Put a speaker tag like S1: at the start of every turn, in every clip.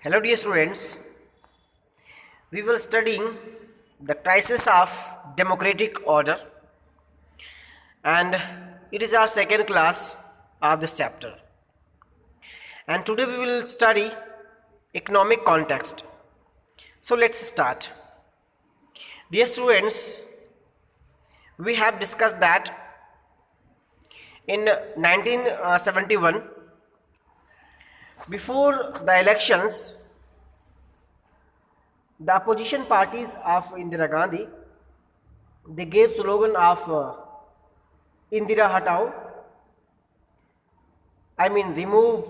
S1: Hello dear students, we will studying the crisis of democratic order and it is our second class of this chapter, and today we will study economic context. So let's start. Dear students, we have discussed that in 1971 before the elections the opposition parties of Indira Gandhi they gave slogan of Indira Hatao, I mean remove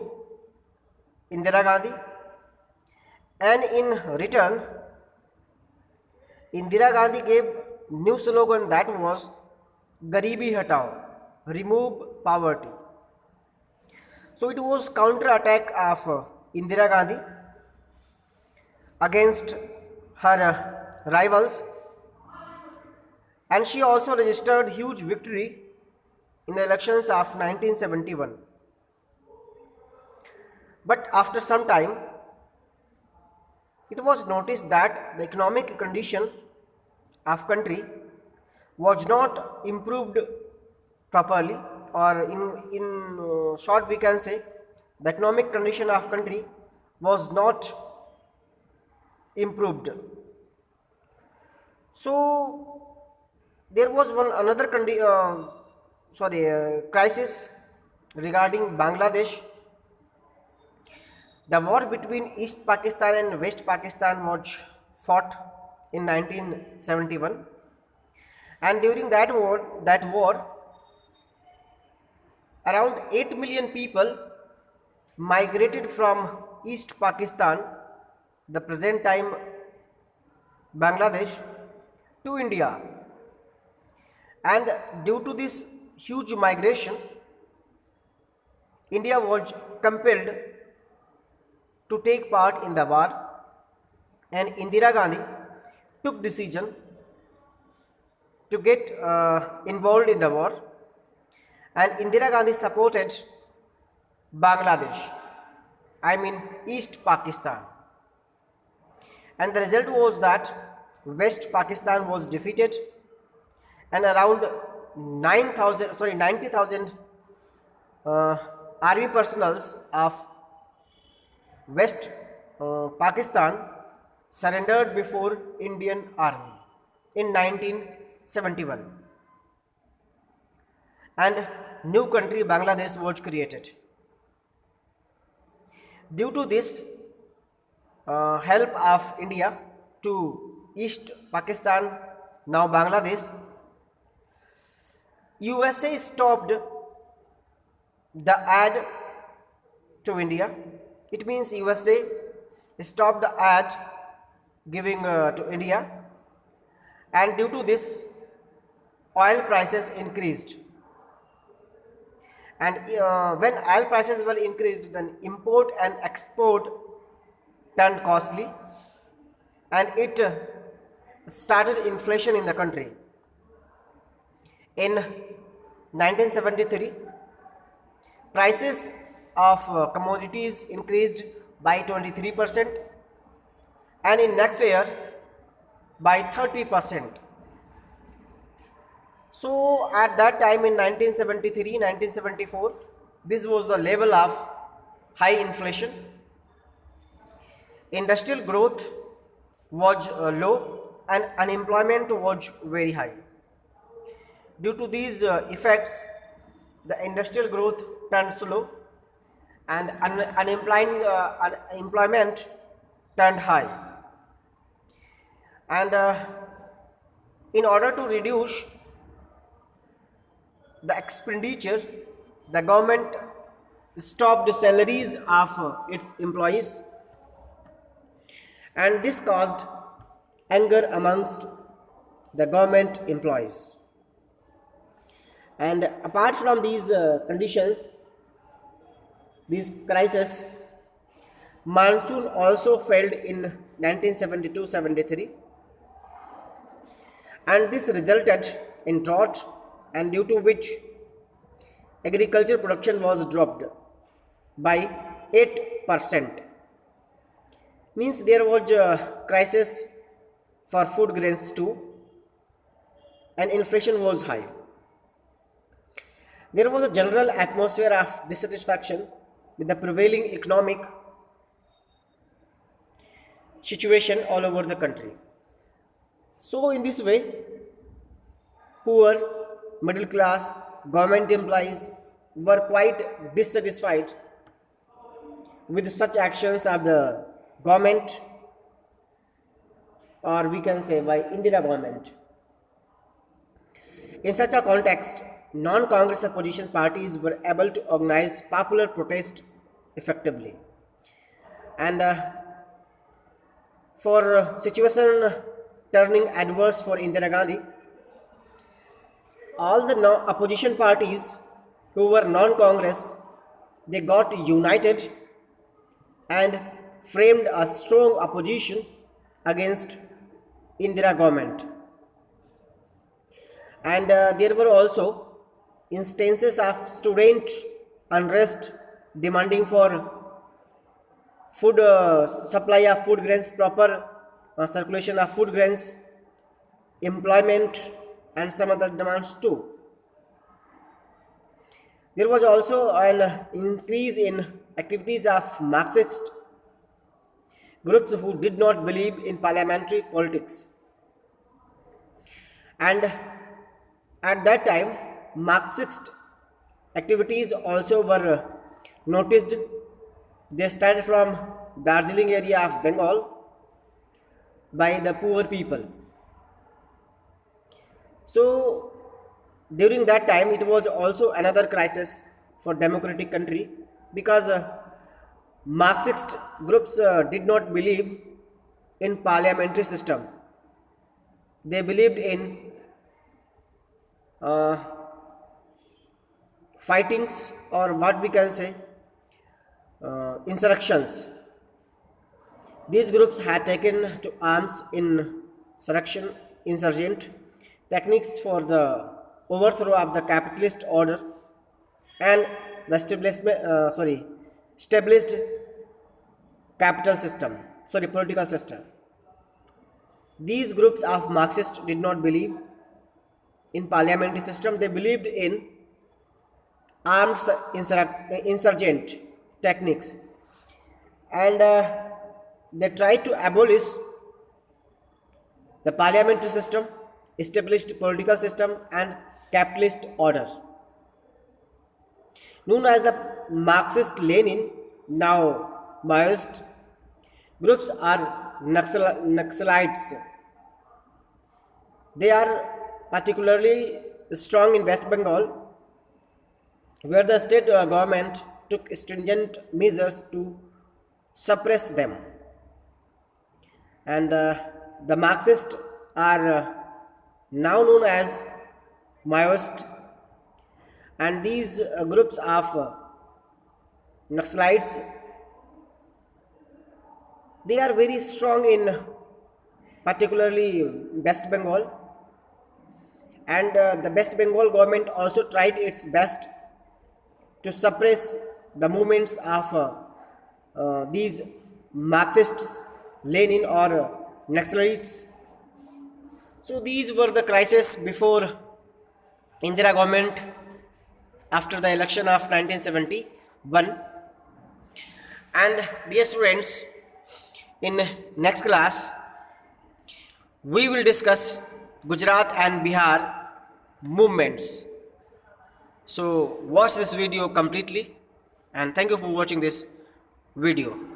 S1: Indira Gandhi, and in return Indira Gandhi gave new slogan that was Garibi Hatao, remove poverty. So it was counter attack of Indira Gandhi against her rivals, and she also registered huge victory in the elections of 1971. But after some time, it was noticed that the economic condition of country was not improved properly, or in short we can say the economic condition of country was not improved. So there was one another crisis regarding Bangladesh. The war between East Pakistan and West Pakistan was fought in 1971, and during that war, around 8 million people migrated from East Pakistan, the present time Bangladesh, to India. And due to this huge migration, India was compelled to take part in the war, and Indira Gandhi took decision to get involved in the war, and Indira Gandhi supported Bangladesh, I mean East Pakistan, and the result was that West Pakistan was defeated, and around 90,000 army personnel of West Pakistan surrendered before Indian Army in 1971, and new country Bangladesh was created. Due to this help of India to East Pakistan, now Bangladesh, USA stopped the aid to India. It means USA stopped the aid giving to India, and due to this, oil prices increased. And when oil prices were increased, then import and export turned costly, and it started inflation in the country. In 1973, prices of commodities increased by 23%, and in next year by 30%. So at that time in 1973 1974, this was the level of high inflation. Industrial growth was low, and unemployment was very high. Due to these effects, the industrial growth turned slow, and unemployment turned high. And in order to reduce the expenditure, the government stopped the salaries of its employees, and this caused anger amongst the government employees. And apart from these conditions, these crises, monsoon also failed in 1972-73, and this resulted in drought, and due to which agriculture production was dropped by 8%, means there was a crisis for food grains too, and inflation was high. There was a general atmosphere of dissatisfaction with the prevailing economic situation all over the country. So in this way, poor, middle class, government employees were quite dissatisfied with such actions of the government, or we can say by Indira government. In such a context, non-Congress opposition parties were able to organize popular protest effectively. And for situation turning adverse for Indira Gandhi, all the opposition parties who were non-Congress, they got united and framed a strong opposition against Indira government. And there were also instances of student unrest demanding for food supply of food grains, proper circulation of food grains, employment, and some other demands too. There was also an increase in activities of Marxist groups who did not believe in parliamentary politics. And at that time, Marxist activities also were noticed. They started from Darjeeling area of Bengal by the poor people. So during that time, it was also another crisis for democratic country, because Marxist groups did not believe in parliamentary system. They believed in uh, fightings, or what we can say, insurrections. These groups had taken to arms in insurgent techniques for the overthrow of the capitalist order and the established political system. These groups of Marxists did not believe in parliamentary system. They believed in armed insurgent techniques, and they tried to abolish the parliamentary system, established political system, and capitalist order. Known as the Marxist Lenin, now Maoist groups are Naxalites. They are particularly strong in West Bengal, where the state government took stringent measures to suppress them. And the Marxists are now known as Maoist, and these groups of Naxalites, they are very strong in particularly West Bengal, and the West Bengal government also tried its best to suppress the movements of these Marxists, Lenin, or Naxalites. So these were the crises before Indira government after the election of 1971. And dear students, in next class we will discuss Gujarat and Bihar movements. So watch this video completely, and thank you for watching this video.